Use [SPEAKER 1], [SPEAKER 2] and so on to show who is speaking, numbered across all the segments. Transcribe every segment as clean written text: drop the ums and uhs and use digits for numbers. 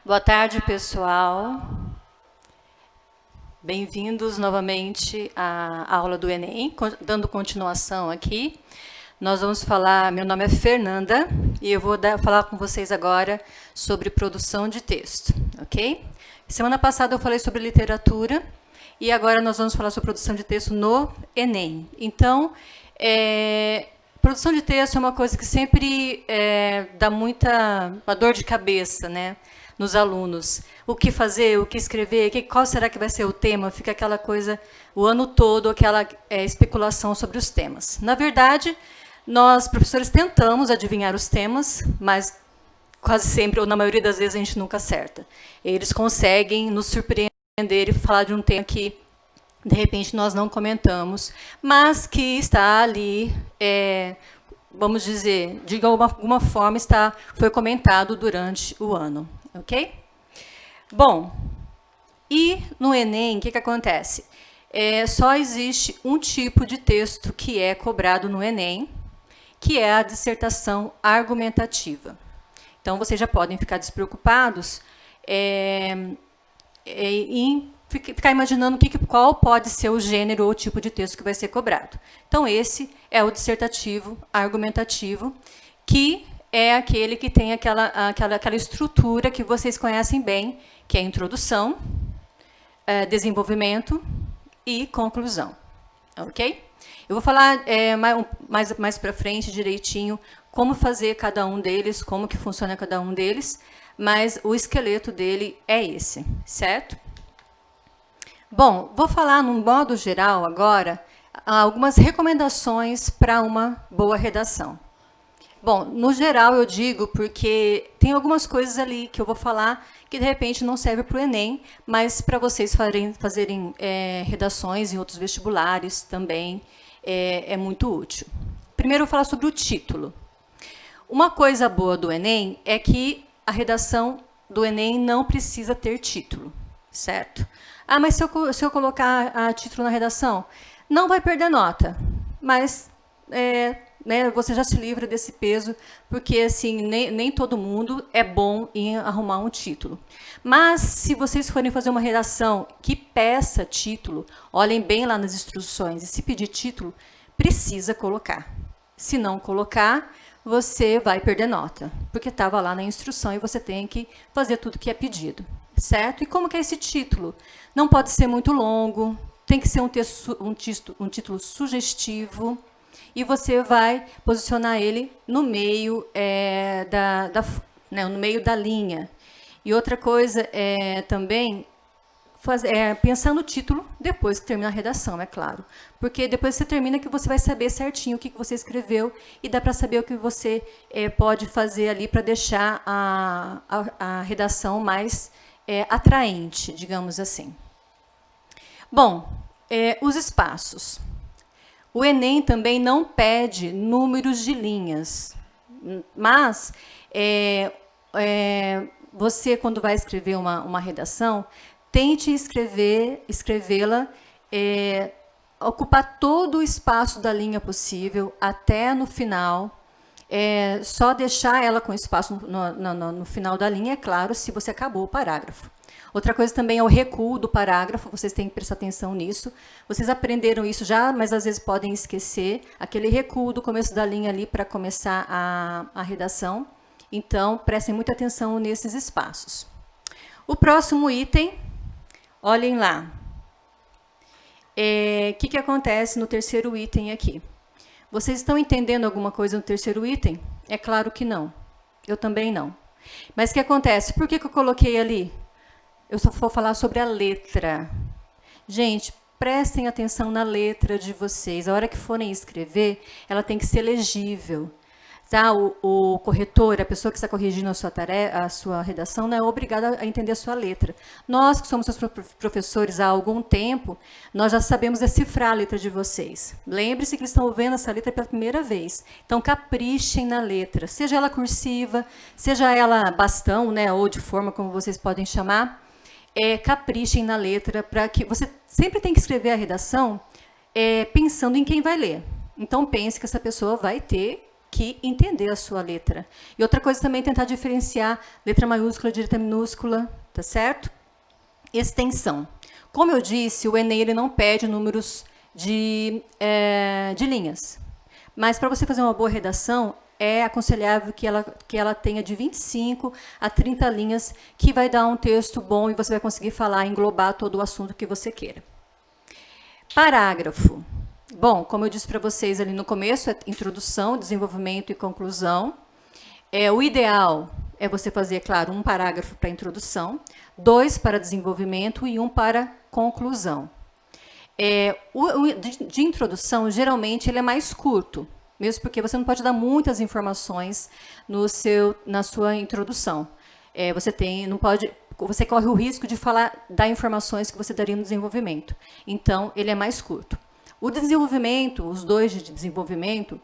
[SPEAKER 1] Boa tarde, pessoal. Bem-vindos novamente à aula do Enem, dando continuação aqui. Nós vamos falar, meu nome é Fernanda, e eu vou falar com vocês agora sobre produção de texto, ok? Semana passada eu falei sobre literatura, e agora nós vamos falar sobre produção de texto no Enem. Então, produção de texto é uma coisa que sempre dá uma dor de cabeça, né? Nos alunos. O que fazer, o que escrever, qual será que vai ser o tema? Fica aquela coisa, o ano todo, aquela especulação sobre os temas. Na verdade, nós, professores, tentamos adivinhar os temas, mas quase sempre, ou na maioria das vezes, a gente nunca acerta. Eles conseguem nos surpreender e falar de um tema que, de repente, nós não comentamos, mas que está ali, vamos dizer, de alguma forma, foi comentado durante o ano. Ok? Bom, e no Enem, o que acontece? Só existe um tipo de texto que é cobrado no Enem, que é a dissertação argumentativa. Então, vocês já podem ficar despreocupados em ficar imaginando qual pode ser o gênero ou tipo de texto que vai ser cobrado. Então, esse é o dissertativo argumentativo, que é aquele que tem aquela estrutura que vocês conhecem bem, que é introdução, desenvolvimento e conclusão. Ok? Eu vou falar mais para frente direitinho como fazer cada um deles, como que funciona cada um deles, mas o esqueleto dele é esse, certo? Bom, vou falar num modo geral agora algumas recomendações para uma boa redação. Bom, no geral eu digo porque tem algumas coisas ali que eu vou falar que de repente não serve para o Enem, mas para vocês fazerem redações em outros vestibulares também é muito útil. Primeiro eu vou falar sobre o título. Uma coisa boa do Enem é que a redação do Enem não precisa ter título, certo? Ah, mas se eu colocar título na redação, não vai perder nota, mas você já se livra desse peso, porque assim, nem todo mundo é bom em arrumar um título. Mas, se vocês forem fazer uma redação que peça título, olhem bem lá nas instruções, e se pedir título, precisa colocar. Se não colocar, você vai perder nota, porque estava lá na instrução e você tem que fazer tudo que é pedido, certo? E como que é esse título? Não pode ser muito longo, tem que ser um título sugestivo, e você vai posicionar ele no meio no meio da linha. E outra coisa também pensar no título depois que termina a redação, é claro. Porque depois que você termina que você vai saber certinho o que você escreveu e dá para saber o que você pode fazer ali para deixar a redação mais atraente, digamos assim. Bom, os espaços. O Enem também não pede números de linhas, mas você, quando vai escrever uma redação, tente escrevê-la, ocupar todo o espaço da linha possível, até no final. Só deixar ela com espaço no final da linha, é claro, se você acabou o parágrafo. Outra coisa também é o recuo do parágrafo, vocês têm que prestar atenção nisso. Vocês aprenderam isso já, mas às vezes podem esquecer. Aquele recuo do começo da linha ali para começar a redação. Então, prestem muita atenção nesses espaços. O próximo item, olhem lá. O que acontece no terceiro item aqui? Vocês estão entendendo alguma coisa no terceiro item? É claro que não. Eu também não. Mas o que acontece? Por que eu coloquei ali? Eu só vou falar sobre a letra. Gente, prestem atenção na letra de vocês. A hora que forem escrever, ela tem que ser legível. Tá? O corretor, a pessoa que está corrigindo a sua redação, não é obrigada a entender a sua letra. Nós, que somos seus professores há algum tempo, nós já sabemos decifrar a letra de vocês. Lembre-se que eles estão vendo essa letra pela primeira vez. Então, caprichem na letra. Seja ela cursiva, seja ela bastão, né, ou de forma, como vocês podem chamar. Caprichem na letra, para que você sempre tem que escrever a redação pensando em quem vai ler. Então, pense que essa pessoa vai ter que entender a sua letra. E outra coisa também é tentar diferenciar letra maiúscula de letra minúscula, tá certo? Extensão. Como eu disse, o Enem ele não pede números de linhas. Mas para você fazer uma boa redação, é aconselhável que ela tenha de 25 a 30 linhas, que vai dar um texto bom e você vai conseguir falar, englobar todo o assunto que você queira. Parágrafo. Bom, como eu disse para vocês ali no começo, é introdução, desenvolvimento e conclusão. O ideal é você fazer, claro, um parágrafo para introdução, 2 para desenvolvimento e 1 para conclusão. De introdução, geralmente, ele é mais curto, mesmo porque você não pode dar muitas informações na sua introdução. Você corre o risco de dar informações que você daria no desenvolvimento. Então, ele é mais curto. O desenvolvimento, os 2 de desenvolvimento,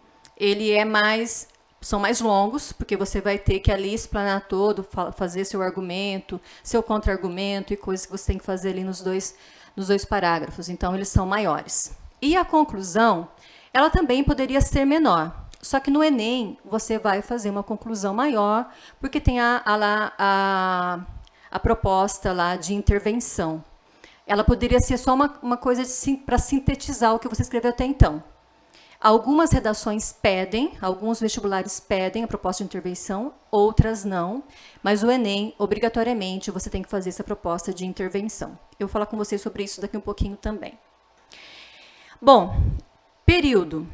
[SPEAKER 1] são mais longos, porque você vai ter que ali explanar todo, fazer seu argumento, seu contra-argumento e coisas que você tem que fazer ali nos dois parágrafos. Então, eles são maiores. E a conclusão, ela também poderia ser menor. Só que no Enem, você vai fazer uma conclusão maior, porque tem a proposta lá de intervenção. Ela poderia ser só uma coisa para sintetizar o que você escreveu até então. Algumas redações pedem, alguns vestibulares pedem a proposta de intervenção, outras não, mas o Enem, obrigatoriamente, você tem que fazer essa proposta de intervenção. Eu vou falar com vocês sobre isso daqui um pouquinho também. Bom, período.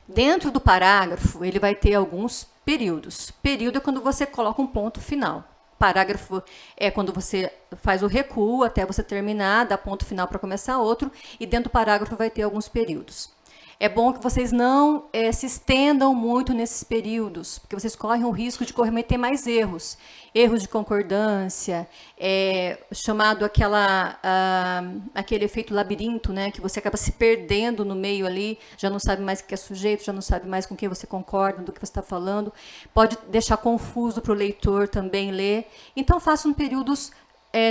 [SPEAKER 1] Dentro do parágrafo, ele vai ter alguns períodos. Período é quando você coloca um ponto final. Parágrafo é quando você faz o recuo até você terminar, dá ponto final para começar outro, e dentro do parágrafo vai ter alguns períodos. É bom que vocês não se estendam muito nesses períodos, porque vocês correm o risco de cometer mais erros. Erros de concordância, chamado aquele efeito labirinto, né, que você acaba se perdendo no meio ali, já não sabe mais o que é sujeito, já não sabe mais com quem você concorda, do que você está falando. Pode deixar confuso para o leitor também ler. Então, façam períodos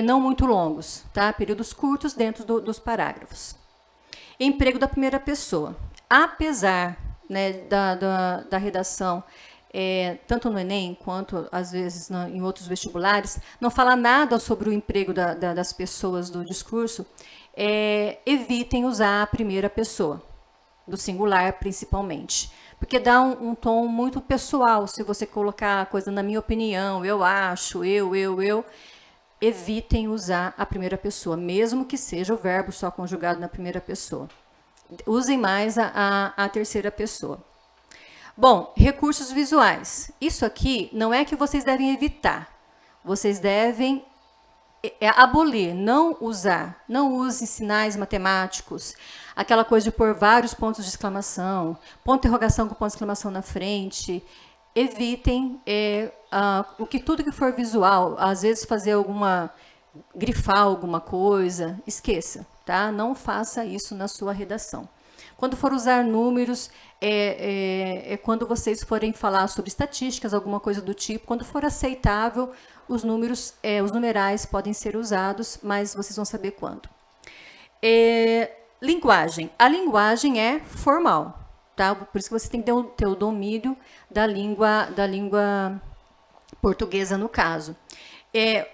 [SPEAKER 1] não muito longos, tá? Períodos curtos dentro dos parágrafos. Emprego da primeira pessoa. Apesar, né, da redação, tanto no Enem quanto, às vezes, em outros vestibulares, não fala nada sobre o emprego das pessoas do discurso, evitem usar a primeira pessoa, do singular principalmente. Porque dá um tom muito pessoal, se você colocar a coisa na minha opinião, eu acho, eu. Evitem usar a primeira pessoa, mesmo que seja o verbo só conjugado na primeira pessoa. Usem mais a terceira pessoa. Bom, recursos visuais. Isso aqui não é que vocês devem evitar. Vocês devem abolir, não usar. Não use sinais matemáticos, aquela coisa de pôr vários pontos de exclamação, ponto de interrogação com ponto de exclamação na frente. Evitem tudo que for visual, às vezes grifar alguma coisa, esqueça, tá? Não faça isso na sua redação. Quando for usar números, quando vocês forem falar sobre estatísticas, alguma coisa do tipo, quando for aceitável, os numerais podem ser usados, mas vocês vão saber quando. Linguagem. A linguagem é formal. Tá? Por isso que você tem que ter o domínio da língua portuguesa, no caso.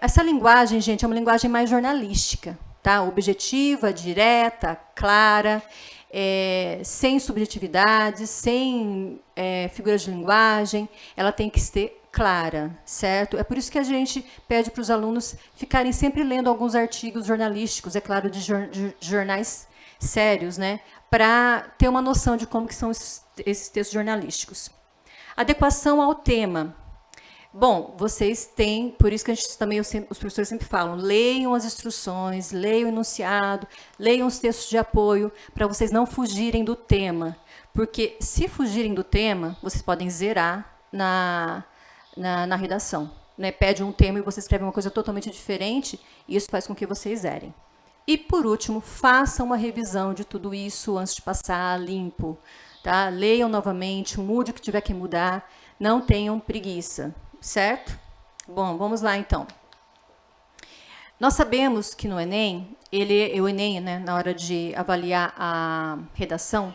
[SPEAKER 1] Essa linguagem, gente, é uma linguagem mais jornalística, tá? Objetiva, direta, clara, sem subjetividade, sem figuras de linguagem. Ela tem que ser clara, certo? É por isso que a gente pede para os alunos ficarem sempre lendo alguns artigos jornalísticos, é claro, de jornais sérios, né? Para ter uma noção de como que são esses textos jornalísticos. Adequação ao tema. Bom, vocês têm, por isso que os professores sempre falam, leiam as instruções, leiam o enunciado, leiam os textos de apoio, para vocês não fugirem do tema. Porque se fugirem do tema, vocês podem zerar na redação. Né? Pede um tema e você escreve uma coisa totalmente diferente, e isso faz com que vocês zerem. E, por último, façam uma revisão de tudo isso antes de passar limpo. Tá? Leiam novamente, mude o que tiver que mudar, não tenham preguiça, certo? Bom, vamos lá, então. Nós sabemos que no Enem, o Enem, né, na hora de avaliar a redação,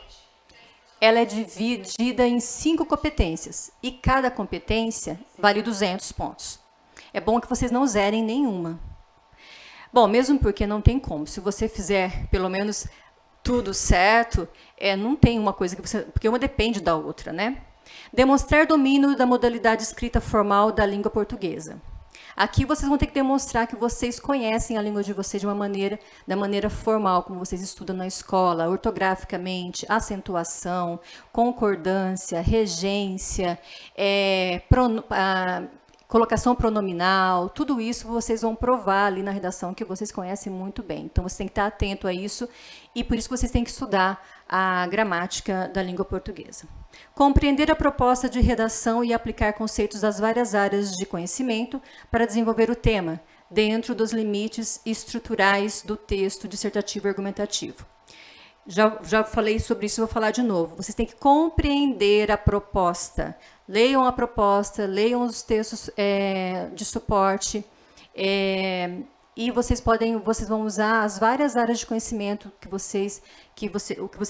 [SPEAKER 1] ela é dividida em 5 competências, e cada competência vale 200 pontos. É bom que vocês não zerem nenhuma. Bom, mesmo porque não tem como. Se você fizer pelo menos tudo certo, não tem uma coisa que você... Porque uma depende da outra, né? Demonstrar domínio da modalidade escrita formal da língua portuguesa. Aqui vocês vão ter que demonstrar que vocês conhecem a língua de vocês de da maneira formal, como vocês estudam na escola, ortograficamente, acentuação, concordância, regência, colocação pronominal, tudo isso vocês vão provar ali na redação que vocês conhecem muito bem. Então, você tem que estar atento a isso e por isso que vocês têm que estudar a gramática da língua portuguesa. Compreender a proposta de redação e aplicar conceitos das várias áreas de conhecimento para desenvolver o tema, dentro dos limites estruturais do texto dissertativo e argumentativo. Já falei sobre isso, vou falar de novo. Vocês têm que compreender a proposta. Leiam a proposta, leiam os textos de suporte, e vocês vão usar as várias áreas de conhecimento que vocês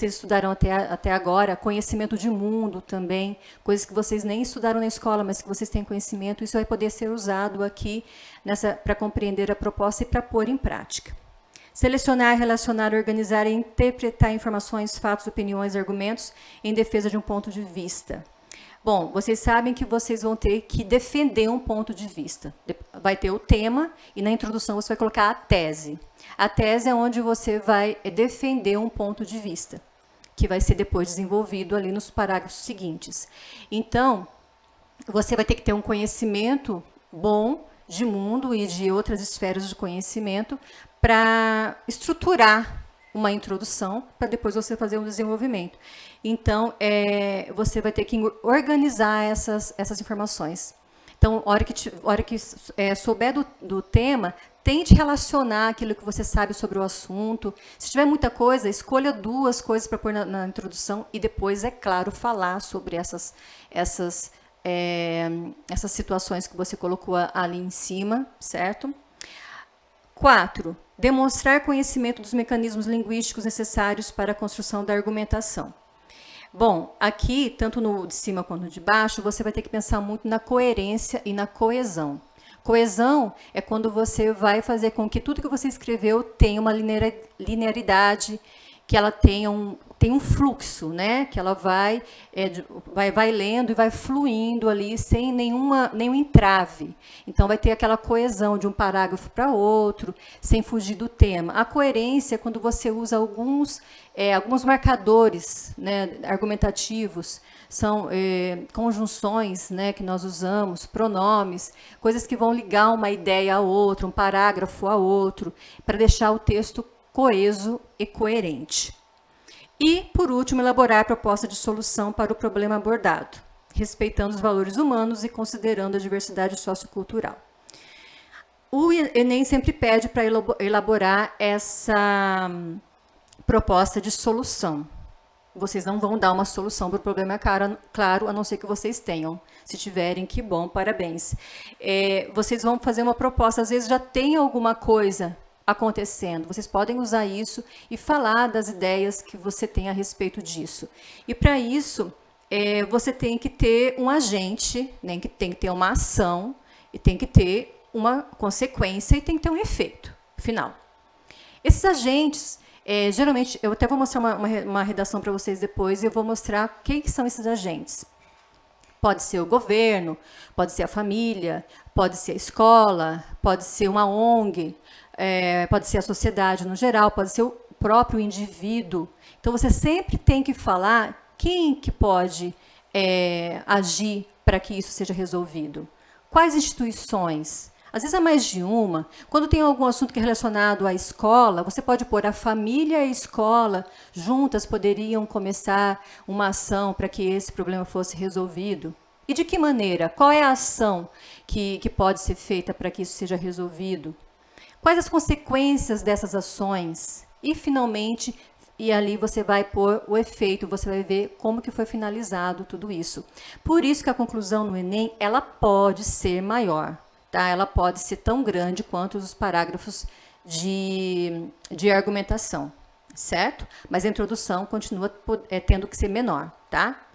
[SPEAKER 1] estudaram até agora, conhecimento de mundo também, coisas que vocês nem estudaram na escola, mas que vocês têm conhecimento, isso vai poder ser usado aqui para compreender a proposta e para pôr em prática. Selecionar, relacionar, organizar e interpretar informações, fatos, opiniões, argumentos em defesa de um ponto de vista. Bom, vocês sabem que vocês vão ter que defender um ponto de vista. Vai ter o tema e na introdução você vai colocar a tese. A tese é onde você vai defender um ponto de vista, que vai ser depois desenvolvido ali nos parágrafos seguintes. Então, você vai ter que ter um conhecimento bom de mundo e de outras esferas de conhecimento para estruturar uma introdução, para depois você fazer um desenvolvimento. Então, você vai ter que organizar essas informações. Então, a hora que souber do tema, tente relacionar aquilo que você sabe sobre o assunto. Se tiver muita coisa, escolha 2 coisas para pôr na introdução e depois, é claro, falar sobre essas situações que você colocou ali em cima, certo? 4. Demonstrar conhecimento dos mecanismos linguísticos necessários para a construção da argumentação. Bom, aqui, tanto no de cima quanto no de baixo, você vai ter que pensar muito na coerência e na coesão. Coesão é quando você vai fazer com que tudo que você escreveu tenha uma linearidade, que ela tenha um fluxo, né? Que ela vai lendo e vai fluindo ali sem nenhum entrave. Então, vai ter aquela coesão de um parágrafo para outro, sem fugir do tema. A coerência é quando você usa alguns marcadores, né, argumentativos, são conjunções, né, que nós usamos, pronomes, coisas que vão ligar uma ideia a outra, um parágrafo a outro, para deixar o texto coeso e coerente. E, por último, elaborar a proposta de solução para o problema abordado, respeitando os valores humanos e considerando a diversidade sociocultural. O Enem sempre pede para elaborar essa proposta de solução. Vocês não vão dar uma solução para o problema, claro, a não ser que vocês tenham. Se tiverem, que bom, parabéns. Vocês vão fazer uma proposta, às vezes já tem alguma coisa acontecendo. Vocês podem usar isso e falar das ideias que você tem a respeito disso. E para isso, você tem que ter um agente, né, que tem que ter uma ação, e tem que ter uma consequência e tem que ter um efeito final. Esses agentes, geralmente, eu até vou mostrar uma redação para vocês depois, e eu vou mostrar quem que são esses agentes. Pode ser o governo, pode ser a família, pode ser a escola, pode ser uma ONG, pode ser a sociedade no geral, pode ser o próprio indivíduo. Então, você sempre tem que falar quem que pode agir para que isso seja resolvido. Quais instituições? Às vezes é mais de uma. Quando tem algum assunto que é relacionado à escola, você pode pôr a família e a escola juntas poderiam começar uma ação para que esse problema fosse resolvido. E de que maneira? Qual é a ação que pode ser feita para que isso seja resolvido? Quais as consequências dessas ações? E, finalmente, ali você vai pôr o efeito, você vai ver como que foi finalizado tudo isso. Por isso que a conclusão no Enem, ela pode ser maior, tá? Ela pode ser tão grande quanto os parágrafos de argumentação, certo? Mas a introdução continua tendo que ser menor. tá?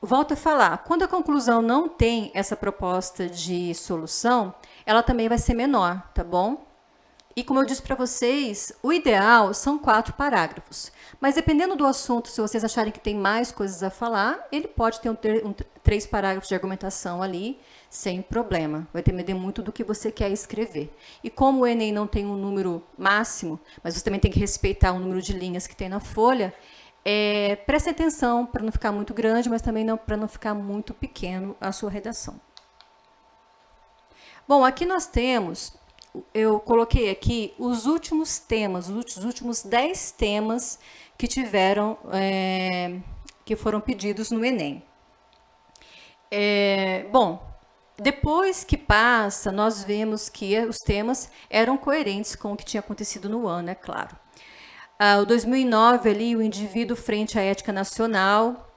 [SPEAKER 1] Volto a falar, quando a conclusão não tem essa proposta de solução, ela também vai ser menor, tá bom? E como eu disse para vocês, o ideal são 4 parágrafos. Mas dependendo do assunto, se vocês acharem que tem mais coisas a falar, ele pode ter 3 parágrafos de argumentação ali, sem problema. Vai depender muito do que você quer escrever. E como o Enem não tem um número máximo, mas você também tem que respeitar o número de linhas que tem na folha, preste atenção para não ficar muito grande, mas também para não ficar muito pequeno a sua redação. Bom, aqui nós temos... Eu coloquei aqui os últimos temas, os últimos 10 temas que tiveram, que foram pedidos no Enem. Bom, depois que passa, nós vemos que os temas eram coerentes com o que tinha acontecido no ano, é claro. O 2009, ali, o indivíduo frente à ética nacional.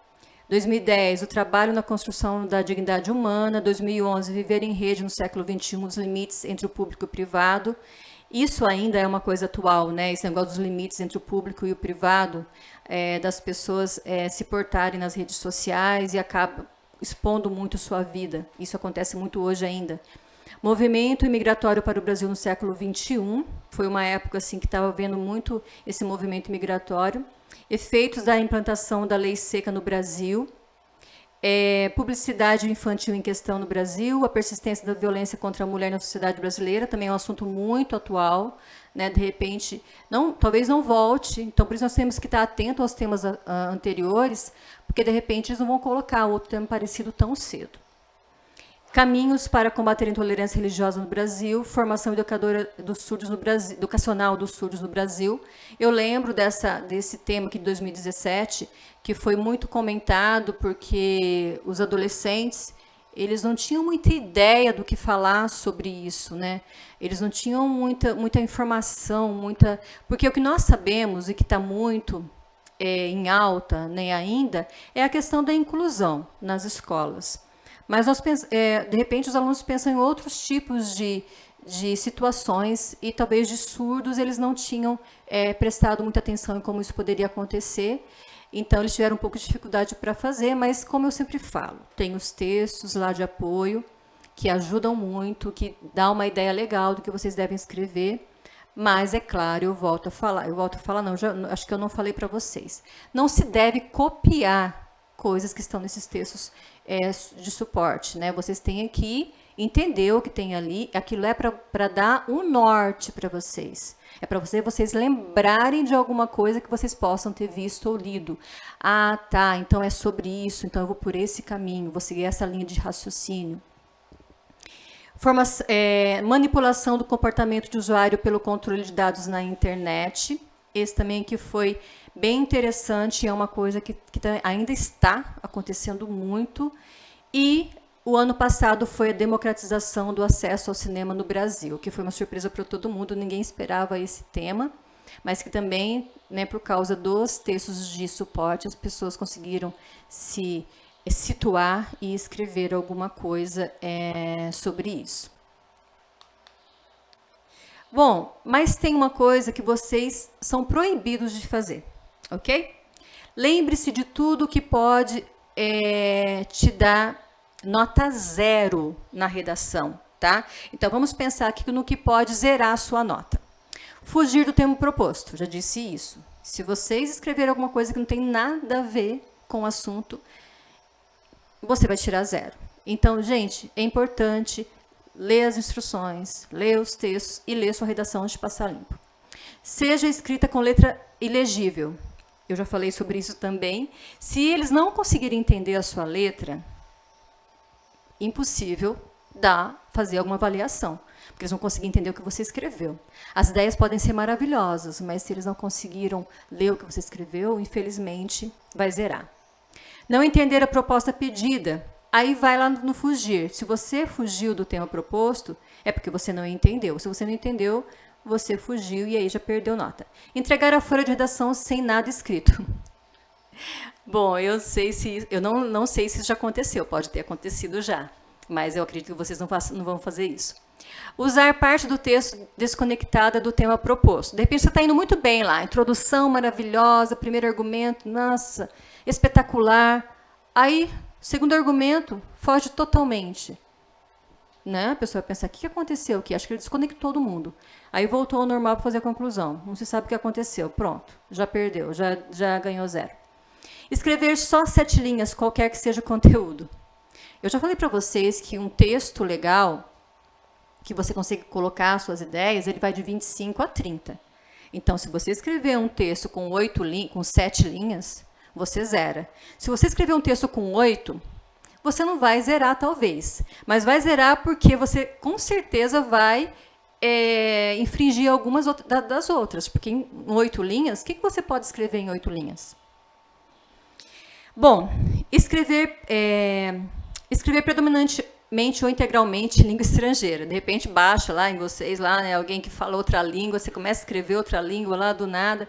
[SPEAKER 1] 2010, o trabalho na construção da dignidade humana. 2011, viver em rede no século XXI, os limites entre o público e o privado. Isso ainda é uma coisa atual, né? Esse negócio dos limites entre o público e o privado, das pessoas se portarem nas redes sociais e acaba expondo muito sua vida. Isso acontece muito hoje ainda. Movimento imigratório para o Brasil no século XXI. Foi uma época assim, que estava vendo muito esse movimento migratório. Efeitos da implantação da lei seca no Brasil, publicidade infantil em questão no Brasil, a persistência da violência contra a mulher na sociedade brasileira, também é um assunto muito atual, né? De repente, talvez não volte, então por isso nós temos que estar atento aos temas anteriores, porque de repente eles não vão colocar outro tema parecido tão cedo. Caminhos para combater a intolerância religiosa no Brasil, formação educacional dos surdos no Brasil. Eu lembro desse tema aqui de 2017, que foi muito comentado, porque os adolescentes, eles não tinham muita ideia do que falar sobre isso, né? Eles não tinham muita informação, porque o que nós sabemos, e que está muito em alta, né, ainda, é a questão da inclusão nas escolas. Mas de repente os alunos pensam em outros tipos de situações e talvez de surdos eles não tinham prestado muita atenção em como isso poderia acontecer. Então eles tiveram um pouco de dificuldade para fazer, mas como eu sempre falo, tem os textos lá de apoio que ajudam muito, que dá uma ideia legal do que vocês devem escrever. Mas é claro, eu volto a falar, não, acho que eu não falei para vocês. Não se deve copiar coisas que estão nesses textos de suporte, né? Vocês têm que entender o que tem ali, aquilo é para dar um norte para vocês. É para vocês lembrarem de alguma coisa que vocês possam ter visto ou lido. Ah, tá, então é sobre isso, então eu vou por esse caminho, vou seguir essa linha de raciocínio. Manipulação do comportamento de usuário pelo controle de dados na internet. Esse também que foi bem interessante, é uma coisa que ainda está acontecendo muito. E o ano passado foi a democratização do acesso ao cinema no Brasil, que foi uma surpresa para todo mundo, ninguém esperava esse tema, mas que também, né, por causa dos textos de suporte, as pessoas conseguiram se situar e escrever alguma coisa sobre isso. Bom, mas tem uma coisa que vocês são proibidos de fazer, ok? Lembre-se de tudo que pode te dar nota 0 na redação, tá? Então, vamos pensar aqui no que pode zerar a sua nota. Fugir do tema proposto, já disse isso. Se vocês escreverem alguma coisa que não tem nada a ver com o assunto, você vai tirar 0. Então, gente, é importante ler as instruções, ler os textos e ler sua redação antes de passar limpo. Seja escrita com letra ilegível. Eu já falei sobre isso também. Se eles não conseguirem entender a sua letra, impossível fazer alguma avaliação, porque eles não conseguem entender o que você escreveu. As ideias podem ser maravilhosas, mas se eles não conseguiram ler o que você escreveu, infelizmente, vai zerar. Não entender a proposta pedida, aí vai lá no fugir. Se você fugiu do tema proposto, é porque você não entendeu. Se você não entendeu, você fugiu e aí já perdeu nota. Entregar a folha de redação sem nada escrito. Bom, eu não sei se isso já aconteceu, pode ter acontecido já, mas eu acredito que vocês não vão fazer isso. Usar parte do texto desconectada do tema proposto. De repente você está indo muito bem lá, introdução maravilhosa, primeiro argumento, nossa, espetacular. Aí, segundo argumento, foge totalmente. Né? A pessoa pensa, o que aconteceu aqui? Acho que ele desconectou todo mundo. Aí voltou ao normal para fazer a conclusão. Não se sabe o que aconteceu. Pronto, já perdeu, já ganhou 0. Escrever só 7 linhas, qualquer que seja o conteúdo. Eu já falei para vocês que um texto legal, que você consegue colocar suas ideias, ele vai de 25 a 30. Então, se você escrever um texto com 7 linhas, você zera. Se você escrever um texto com 8, você não vai zerar, talvez. Mas vai zerar porque você, com certeza, vai infringir algumas das outras. Porque em 8 linhas, o que você pode escrever em 8 linhas? Bom, escrever predominantemente ou integralmente em língua estrangeira. De repente, baixa lá em vocês, lá, né, alguém que fala outra língua, você começa a escrever outra língua lá do nada.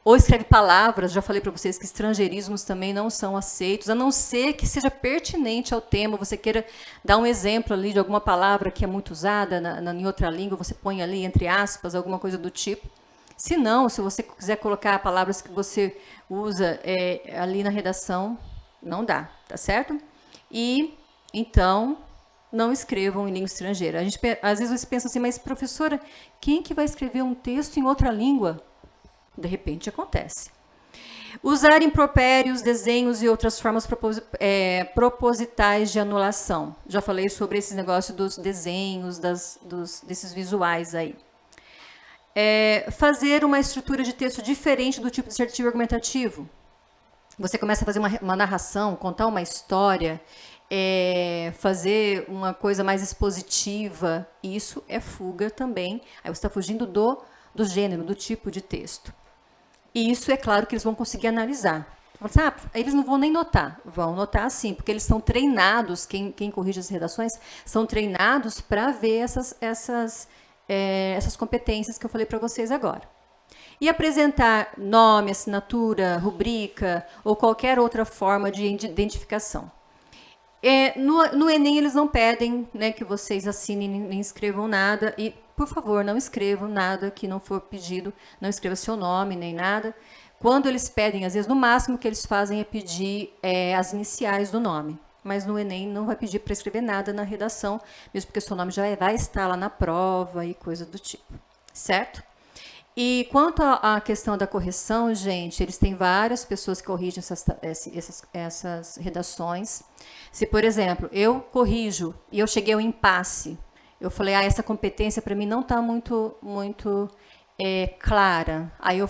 [SPEAKER 1] Ou escreve palavras, já falei para vocês que estrangeirismos também não são aceitos, a não ser que seja pertinente ao tema, você queira dar um exemplo ali de alguma palavra que é muito usada em outra língua, você põe ali entre aspas, alguma coisa do tipo. Se não, se você quiser colocar palavras que você usa ali na redação, não dá, tá certo? E, então, não escrevam em língua estrangeira. Às vezes você pensa assim, mas professora, quem que vai escrever um texto em outra língua? De repente acontece. Usar impropérios, desenhos e outras formas propositais de anulação. Já falei sobre esse negócio dos desenhos, desses visuais aí. Fazer uma estrutura de texto diferente do tipo dissertativo argumentativo. Você começa a fazer uma narração, contar uma história, fazer uma coisa mais expositiva. Isso é fuga também. Aí você está fugindo do gênero, do tipo de texto. E isso é claro que eles vão conseguir analisar. Eles não vão nem notar. Vão notar sim, porque eles são treinados, quem corrige as redações, são treinados para ver essas competências que eu falei para vocês agora. E apresentar nome, assinatura, rubrica ou qualquer outra forma de identificação. No Enem eles não pedem, né, que vocês assinem nem escrevam nada e, por favor, não escrevam nada que não for pedido, não escreva seu nome nem nada. Quando eles pedem, às vezes, no máximo que eles fazem é pedir as iniciais do nome. Mas no Enem não vai pedir para escrever nada na redação, mesmo porque seu nome já vai estar lá na prova e coisa do tipo, certo? E quanto à questão da correção, gente, eles têm várias pessoas que corrigem essas redações. Se, por exemplo, eu corrijo e eu cheguei ao impasse, eu falei, essa competência para mim não está muito clara. Aí eu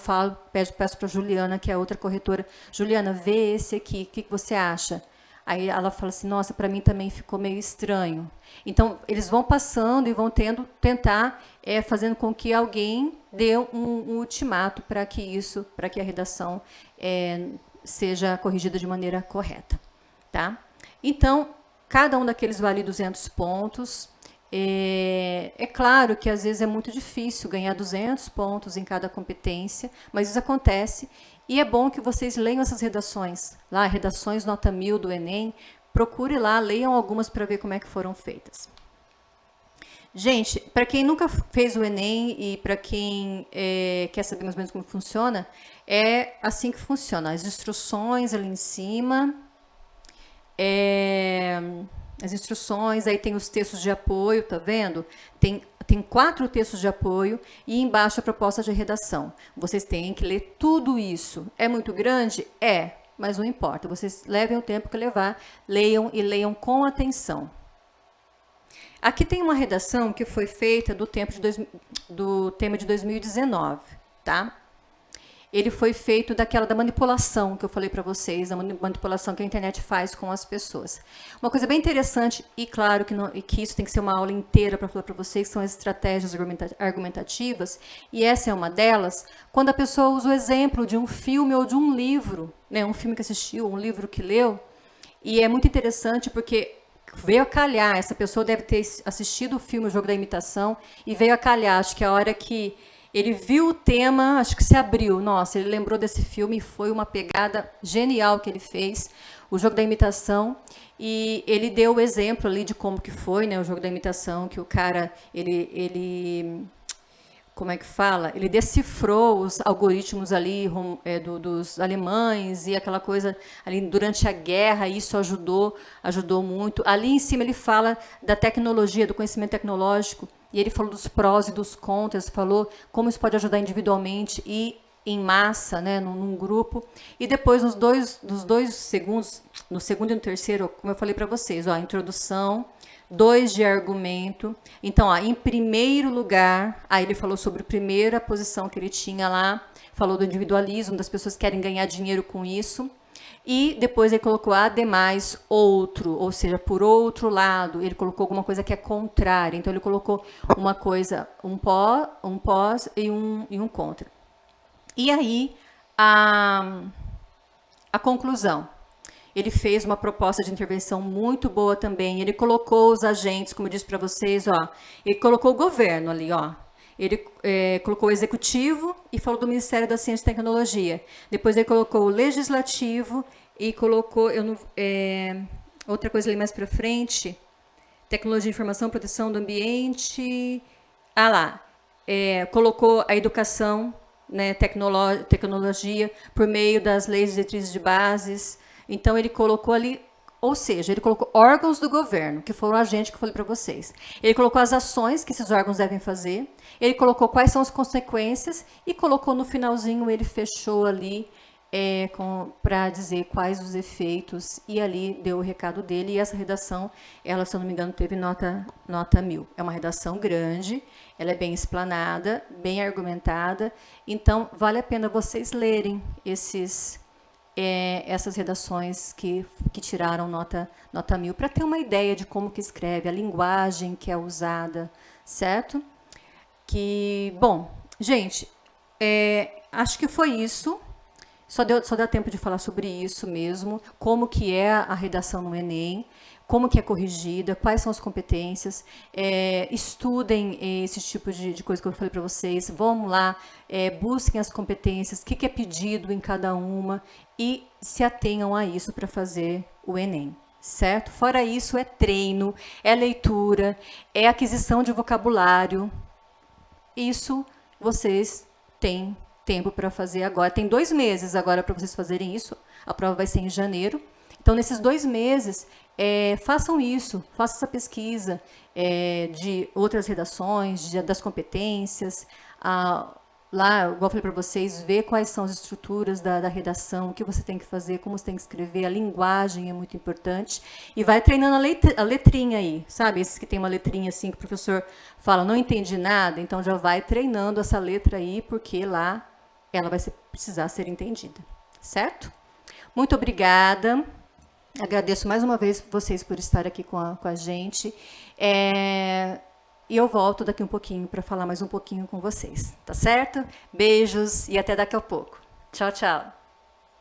[SPEAKER 1] peço para a Juliana, que é outra corretora, Juliana, vê esse aqui, o que você acha? Aí ela fala assim, nossa, para mim também ficou meio estranho. Então, eles vão passando e vão tentar fazendo com que alguém dê um ultimato para que a redação seja corrigida de maneira correta. Tá? Então, cada um daqueles vale 200 pontos. É claro que às vezes é muito difícil ganhar 200 pontos em cada competência, mas isso acontece. E é bom que vocês leiam essas redações, lá, redações nota 1000 do Enem, procure lá, leiam algumas para ver como é que foram feitas. Gente, para quem nunca fez o Enem e para quem quer saber mais ou menos como funciona, é assim que funciona. As instruções ali em cima, as instruções, aí tem os textos de apoio, tá vendo? Tem 4 textos de apoio e embaixo a proposta de redação. Vocês têm que ler tudo isso. É muito grande? Mas não importa. Vocês levem o tempo que levar, leiam e leiam com atenção. Aqui tem uma redação que foi feita do tema de 2019, tá? Ele foi feito da manipulação que eu falei para vocês, a manipulação que a internet faz com as pessoas. Uma coisa bem interessante, e claro que isso tem que ser uma aula inteira para falar para vocês, são as estratégias argumentativas, e essa é uma delas, quando a pessoa usa o exemplo de um filme ou de um livro, né, um filme que assistiu, um livro que leu, e é muito interessante porque veio a calhar, essa pessoa deve ter assistido o filme O Jogo da Imitação, e veio a calhar, acho que a hora que ele viu o tema, acho que se abriu. Nossa, ele lembrou desse filme e foi uma pegada genial que ele fez, O Jogo da Imitação. E ele deu o exemplo ali de como que foi, né, o Jogo da Imitação, que o cara, como é que fala? Ele decifrou os algoritmos ali dos alemães e aquela coisa ali durante a guerra, isso ajudou muito. Ali em cima ele fala da tecnologia, do conhecimento tecnológico, e ele falou dos prós e dos contras, falou como isso pode ajudar individualmente e em massa, né, num grupo. E depois, nos dois segundos, no segundo e no terceiro, como eu falei para vocês, a introdução, 2 de argumento. Então, em primeiro lugar, aí ele falou sobre a primeira posição que ele tinha lá, falou do individualismo, das pessoas que querem ganhar dinheiro com isso. E depois ele colocou ademais outro, ou seja, por outro lado, ele colocou alguma coisa que é contrária. Então, ele colocou uma coisa, um pós e um contra. E aí, a conclusão. Ele fez uma proposta de intervenção muito boa também. Ele colocou os agentes, como eu disse para vocês, ele colocou o governo ali, Ele colocou o executivo e falou do Ministério da Ciência e Tecnologia. Depois ele colocou o legislativo e colocou outra coisa ali mais para frente, tecnologia, informação, proteção do ambiente. Colocou a educação, né, tecnologia por meio das leis diretrizes de bases. Então, ele colocou ali, ou seja, ele colocou órgãos do governo, que foram agentes que eu falei para vocês. Ele colocou as ações que esses órgãos devem fazer, ele colocou quais são as consequências e colocou no finalzinho, ele fechou ali para dizer quais os efeitos, e ali deu o recado dele. E essa redação, ela, se eu não me engano, teve nota 1000. É uma redação grande, ela é bem explanada, bem argumentada, então vale a pena vocês lerem essas redações que tiraram nota 1000, para ter uma ideia de como que escreve, a linguagem que é usada, certo? Bom, gente, acho que foi isso. Só dá tempo de falar sobre isso mesmo, como que é a redação no Enem, como que é corrigida, quais são as competências, estudem esse tipo de coisa que eu falei para vocês, vamos lá, busquem as competências, o que é pedido em cada uma e se atenham a isso para fazer o Enem, certo? Fora isso, é treino, é leitura, é aquisição de vocabulário, isso vocês têm tempo para fazer agora. Tem 2 meses agora para vocês fazerem isso, a prova vai ser em janeiro. Então, nesses 2 meses, façam isso, façam essa pesquisa de outras redações, das competências, lá, igual eu falei para vocês, ver quais são as estruturas da redação, o que você tem que fazer, como você tem que escrever, a linguagem é muito importante, e vai treinando a letrinha aí, sabe? Esses que tem uma letrinha assim, que o professor fala, não entendi nada, então já vai treinando essa letra aí, porque lá ela vai precisar ser entendida, certo? Muito obrigada. Agradeço mais uma vez vocês por estar aqui com a gente. E eu volto daqui um pouquinho para falar mais um pouquinho com vocês, tá certo? Beijos e até daqui a pouco. Tchau, tchau.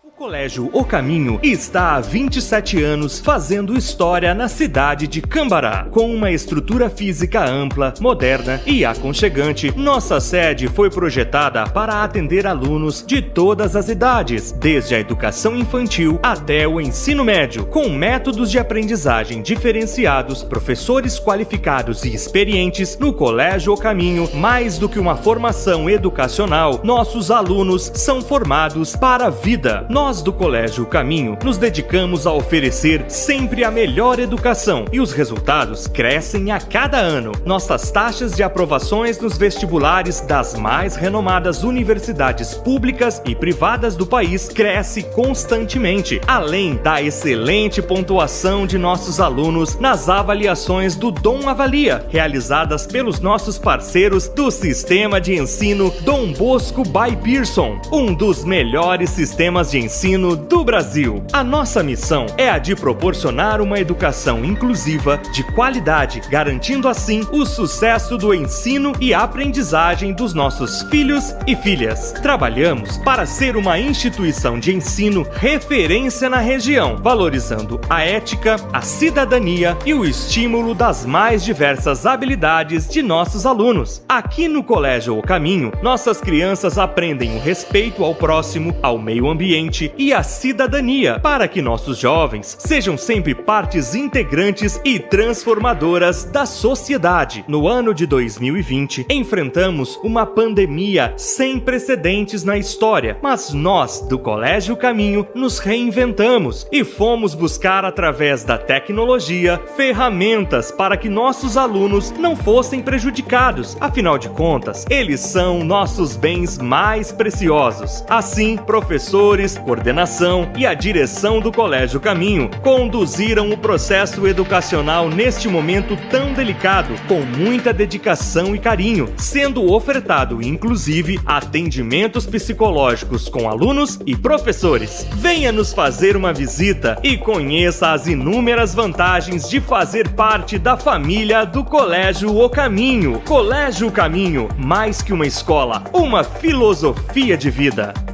[SPEAKER 2] O Colégio O Caminho está há 27 anos fazendo história na cidade de Cambará. Com uma estrutura física ampla, moderna e aconchegante, nossa sede foi projetada para atender alunos de todas as idades, desde a educação infantil até o ensino médio, com métodos de aprendizagem diferenciados, professores qualificados e experientes. No Colégio O Caminho, mais do que uma formação educacional, nossos alunos são formados para a vida. Nós do Colégio Caminho nos dedicamos a oferecer sempre a melhor educação e os resultados crescem a cada ano. Nossas taxas de aprovações nos vestibulares das mais renomadas universidades públicas e privadas do país cresce constantemente, além da excelente pontuação de nossos alunos nas avaliações do Dom Avalia, realizadas pelos nossos parceiros do Sistema de Ensino Dom Bosco by Pearson, um dos melhores sistemas de ensino do Brasil. A nossa missão é a de proporcionar uma educação inclusiva de qualidade, garantindo assim o sucesso do ensino e aprendizagem dos nossos filhos e filhas. Trabalhamos para ser uma instituição de ensino referência na região, valorizando a ética, a cidadania e o estímulo das mais diversas habilidades de nossos alunos. Aqui no Colégio O Caminho, nossas crianças aprendem o respeito ao próximo, ao meio ambiente, ambiente e a cidadania, para que nossos jovens sejam sempre partes integrantes e transformadoras da sociedade. No ano de 2020, enfrentamos uma pandemia sem precedentes na história, mas nós, do Colégio Caminho, nos reinventamos e fomos buscar, através da tecnologia, ferramentas para que nossos alunos não fossem prejudicados. Afinal de contas, eles são nossos bens mais preciosos. Assim, professores, coordenação e a direção do Colégio Caminho conduziram o processo educacional neste momento tão delicado, com muita dedicação e carinho, sendo ofertado, inclusive, atendimentos psicológicos com alunos e professores. Venha nos fazer uma visita e conheça as inúmeras vantagens de fazer parte da família do Colégio O Caminho. Colégio Caminho, mais que uma escola, uma filosofia de vida.